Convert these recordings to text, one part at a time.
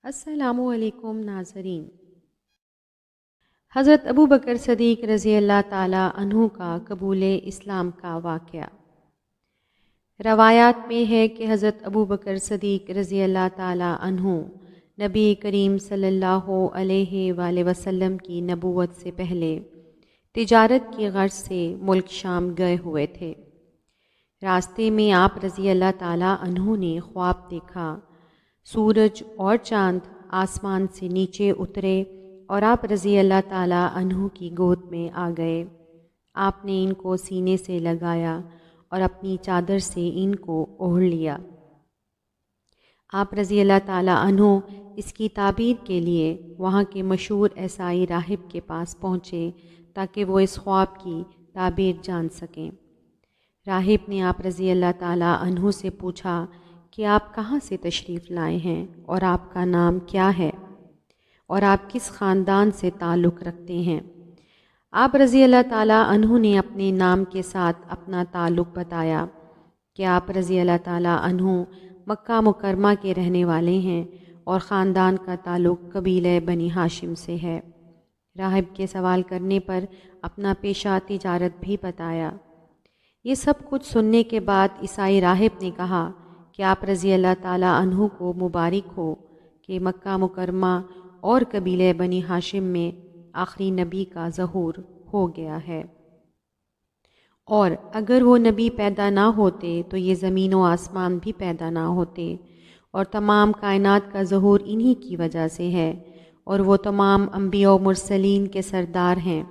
السلام علیکم ناظرین۔ حضرت ابو بکر صدیق رضی اللہ تعالیٰ عنہ کا قبول اسلام کا واقعہ۔ روایات میں ہے کہ حضرت ابو بکر صدیق رضی اللہ تعالیٰ عنہ نبی کریم صلی اللہ علیہ وآلہ وسلم کی نبوت سے پہلے تجارت کی غرض سے ملک شام گئے ہوئے تھے۔ راستے میں آپ رضی اللہ تعالیٰ عنہ نے خواب دیکھا، سورج اور چاند آسمان سے نیچے اترے اور آپ رضی اللہ تعالیٰ عنہ کی گود میں آ گئے۔ آپ نے ان کو سینے سے لگایا اور اپنی چادر سے ان کو اوڑھ لیا۔ آپ رضی اللہ تعالیٰ عنہ اس کی تعبیر کے لیے وہاں کے مشہور عیسائی راہب کے پاس پہنچے تاکہ وہ اس خواب کی تعبیر جان سکیں۔ راہب نے آپ رضی اللہ تعالیٰ عنہ سے پوچھا کہ آپ کہاں سے تشریف لائے ہیں اور آپ کا نام کیا ہے اور آپ کس خاندان سے تعلق رکھتے ہیں؟ آپ رضی اللہ تعالیٰ عنہ نے اپنے نام کے ساتھ اپنا تعلق بتایا کہ آپ رضی اللہ تعالیٰ عنہ مکہ مکرمہ کے رہنے والے ہیں اور خاندان کا تعلق قبیلہ بنی ہاشم سے ہے۔ راہب کے سوال کرنے پر اپنا پیشہ تجارت بھی بتایا۔ یہ سب کچھ سننے کے بعد عیسائی راہب نے کہا کہ آپ رضی اللہ تعالیٰ عنہ کو مبارک ہو کہ مکہ مکرمہ اور قبیلہ بنی ہاشم میں آخری نبی کا ظہور ہو گیا ہے، اور اگر وہ نبی پیدا نہ ہوتے تو یہ زمین و آسمان بھی پیدا نہ ہوتے، اور تمام کائنات کا ظہور انہی کی وجہ سے ہے، اور وہ تمام انبیاء و مرسلین کے سردار ہیں۔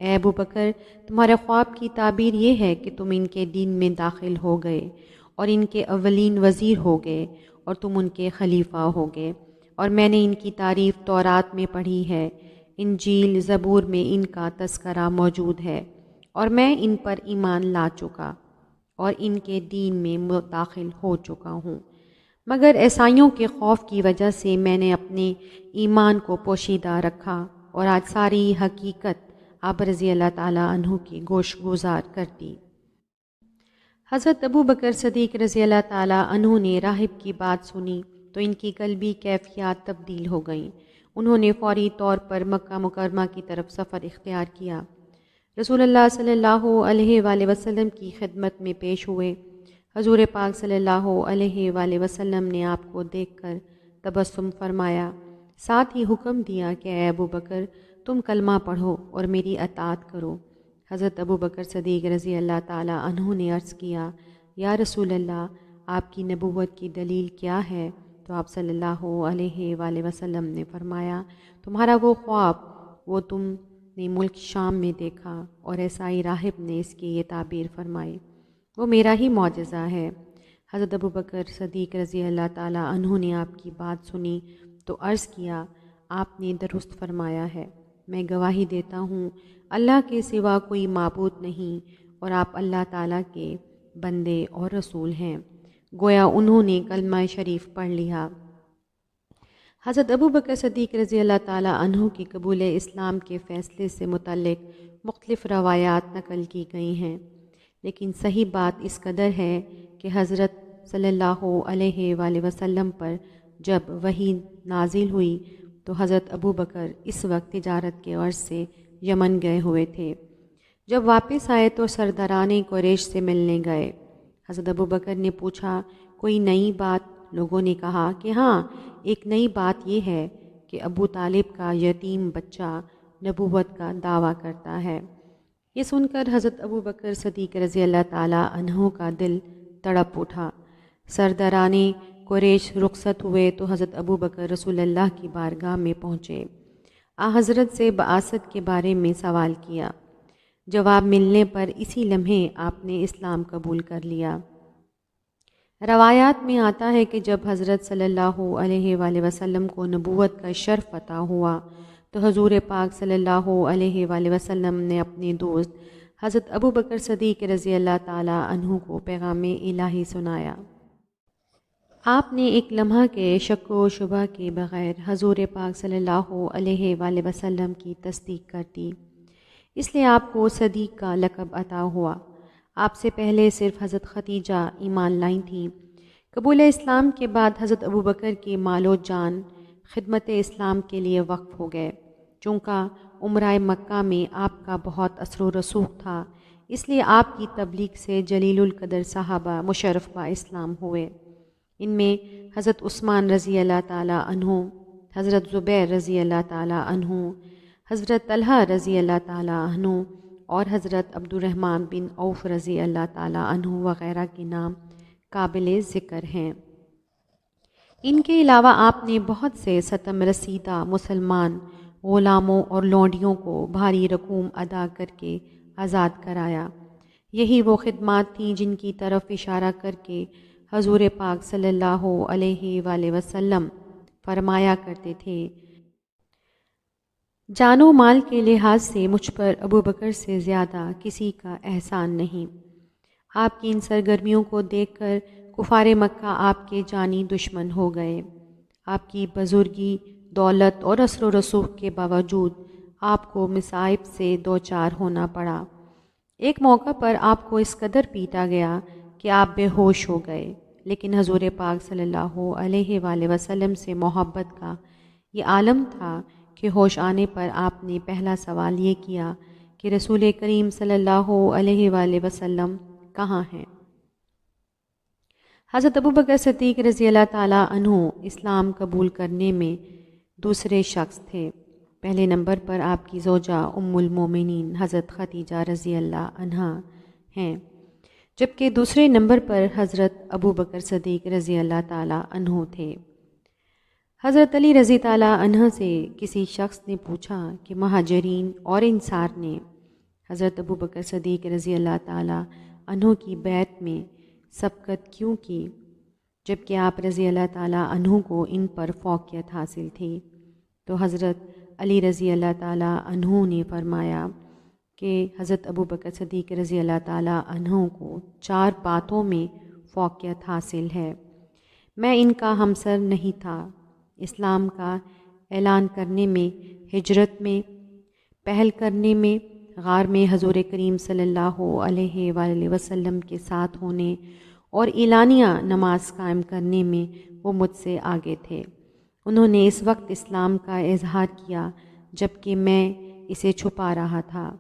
اے ابو بکر، تمہارے خواب کی تعبیر یہ ہے کہ تم ان کے دین میں داخل ہو گئے اور ان کے اولین وزیر ہو گئے اور تم ان کے خلیفہ ہو گئے، اور میں نے ان کی تعریف تورات میں پڑھی ہے، انجیل زبور میں ان کا تذکرہ موجود ہے، اور میں ان پر ایمان لا چکا اور ان کے دین میں داخل ہو چکا ہوں، مگر عیسائیوں کے خوف کی وجہ سے میں نے اپنے ایمان کو پوشیدہ رکھا اور آج ساری حقیقت آپ رضی اللہ تعالیٰ عنہ کی گوش گزار کر دی۔ حضرت ابو بکر صدیق رضی اللہ تعالیٰ عنہ نے راہب کی بات سنی تو ان کی قلبی کیفیات تبدیل ہو گئیں۔ انہوں نے فوری طور پر مکہ مکرمہ کی طرف سفر اختیار کیا، رسول اللہ صلی اللہ علیہ وآلہ وسلم کی خدمت میں پیش ہوئے۔ حضور پاک صلی اللہ علیہ وآلہ وسلم نے آپ کو دیکھ کر تبسم فرمایا، ساتھ ہی حکم دیا کہ اے ابو بکر، تم کلمہ پڑھو اور میری اطاعت کرو۔ حضرت ابو بکر صدیق رضی اللہ تعالیٰ عنہ نے عرض کیا، یا رسول اللہ، آپ کی نبوت کی دلیل کیا ہے؟ تو آپ صلی اللہ علیہ وآلہ وسلم نے فرمایا، تمہارا وہ خواب وہ تم نے ملک شام میں دیکھا اور عیسائی راہب نے اس کی یہ تعبیر فرمائی، وہ میرا ہی معجزہ ہے۔ حضرت ابو بکر صدیق رضی اللہ تعالیٰ عنہ نے آپ کی بات سنی تو عرض کیا، آپ نے درست فرمایا ہے، میں گواہی دیتا ہوں اللہ کے سوا کوئی معبود نہیں اور آپ اللہ تعالیٰ کے بندے اور رسول ہیں۔ گویا انہوں نے کلمہ شریف پڑھ لیا۔ حضرت ابو بکر صدیق رضی اللہ تعالیٰ عنہ کی قبول اسلام کے فیصلے سے متعلق مختلف روایات نقل کی گئی ہیں، لیکن صحیح بات اس قدر ہے کہ حضرت صلی اللہ علیہ وآلہ وسلم پر جب وحی نازل ہوئی تو حضرت ابو بکر اس وقت تجارت کے غرض سے یمن گئے ہوئے تھے۔ جب واپس آئے تو سرداران قریش سے ملنے گئے۔ حضرت ابو بکر نے پوچھا، کوئی نئی بات؟ لوگوں نے کہا کہ ہاں، ایک نئی بات یہ ہے کہ ابو طالب کا یتیم بچہ نبوت کا دعویٰ کرتا ہے۔ یہ سن کر حضرت ابو بکر صدیق رضی اللہ تعالیٰ عنہ کا دل تڑپ اٹھا۔ سرداران قریش رخصت ہوئے تو حضرت ابو بکر رسول اللہ کی بارگاہ میں پہنچے۔ حضرت سے بعثت کے بارے میں سوال کیا۔ جواب ملنے پر اسی لمحے آپ نے اسلام قبول کر لیا۔ روایات میں آتا ہے کہ جب حضرت صلی اللہ علیہ وآلہ وسلم کو نبوت کا شرف عطا ہوا تو حضور پاک صلی اللہ علیہ وآلہ وسلم نے اپنے دوست حضرت ابو بکر صدیق رضی اللہ تعالیٰ عنہ کو پیغام الہی سنایا۔ آپ نے ایک لمحہ کے شک و شبہ کے بغیر حضور پاک صلی اللہ علیہ وآلہ وسلم کی تصدیق کر دی، اس لیے آپ کو صدیق کا لقب عطا ہوا۔ آپ سے پہلے صرف حضرت ختیجہ ایمان لائیں تھیں۔ قبول اسلام کے بعد حضرت ابو بکر کی مال و جان خدمت اسلام کے لیے وقف ہو گئے۔ چونکہ عمرہ مکہ میں آپ کا بہت اثر و رسوخ تھا، اس لیے آپ کی تبلیغ سے جلیل القدر صحابہ مشرف با اسلام ہوئے۔ ان میں حضرت عثمان رضی اللہ تعالیٰ عنہ، حضرت زبیر رضی اللہ تعالیٰ عنہ، حضرت طلحہ رضی اللہ تعالیٰ عنہ اور حضرت عبد الرحمن بن عوف رضی اللہ تعالیٰ عنہ وغیرہ کے نام قابل ذکر ہیں۔ ان کے علاوہ آپ نے بہت سے ستم رسیدہ مسلمان غلاموں اور لونڈیوں کو بھاری رقوم ادا کر کے آزاد کرایا۔ یہی وہ خدمات تھیں جن کی طرف اشارہ کر کے حضور پاک صلی اللہ علیہ وآلہ وسلم فرمایا کرتے تھے، جان و مال کے لحاظ سے مجھ پر ابو بکر سے زیادہ کسی کا احسان نہیں۔ آپ کی ان سرگرمیوں کو دیکھ کر کفار مکہ آپ کے جانی دشمن ہو گئے۔ آپ کی بزرگی، دولت اور اثر و رسوخ کے باوجود آپ کو مصائب سے دوچار ہونا پڑا۔ ایک موقع پر آپ کو اس قدر پیٹا گیا کہ آپ بے ہوش ہو گئے، لیکن حضور پاک صلی اللہ علیہ وآلہ وسلم سے محبت کا یہ عالم تھا کہ ہوش آنے پر آپ نے پہلا سوال یہ کیا کہ رسول کریم صلی اللہ علیہ وآلہ وسلم کہاں ہیں؟ حضرت ابوبکر صدیق رضی اللہ تعالیٰ عنہ اسلام قبول کرنے میں دوسرے شخص تھے۔ پہلے نمبر پر آپ کی زوجہ ام المومنین حضرت خدیجہ رضی اللہ عنہا ہیں، جبکہ دوسرے نمبر پر حضرت ابوبکر صدیق رضی اللہ تعالیٰ عنہ تھے۔ حضرت علی رضی تعالیٰ عنہ سے کسی شخص نے پوچھا کہ مہاجرین اور انصار نے حضرت ابوبکر صدیق رضی اللہ تعالیٰ عنہ کی بیعت میں سبقت کیوں کی، جبکہ آپ رضی اللہ تعالیٰ عنہ کو ان پر فوقیت حاصل تھی؟ تو حضرت علی رضی اللہ تعالیٰ عنہ نے فرمایا کہ حضرت ابوبکر صدیق رضی اللہ تعالیٰ عنہ کو 4 باتوں میں فوقیت حاصل ہے۔ میں ان کا ہمسر نہیں تھا، اسلام کا اعلان کرنے میں، ہجرت میں، پہل کرنے میں، غار میں حضور کریم صلی اللہ علیہ وآلہ وسلم کے ساتھ ہونے اور اعلانیہ نماز قائم کرنے میں وہ مجھ سے آگے تھے۔ انہوں نے اس وقت اسلام کا اظہار کیا جبکہ میں اسے چھپا رہا تھا۔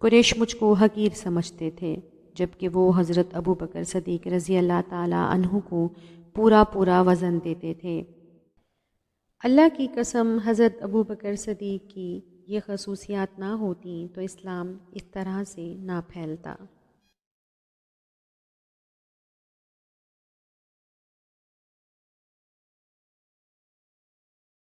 قریش مجھ کو حقیر سمجھتے تھے، جبکہ وہ حضرت ابوبکر صدیق رضی اللہ تعالیٰ عنہ کو پورا وزن دیتے تھے۔ اللہ کی قسم، حضرت ابوبکر صدیق کی یہ خصوصیات نہ ہوتیں تو اسلام اس طرح سے نہ پھیلتا۔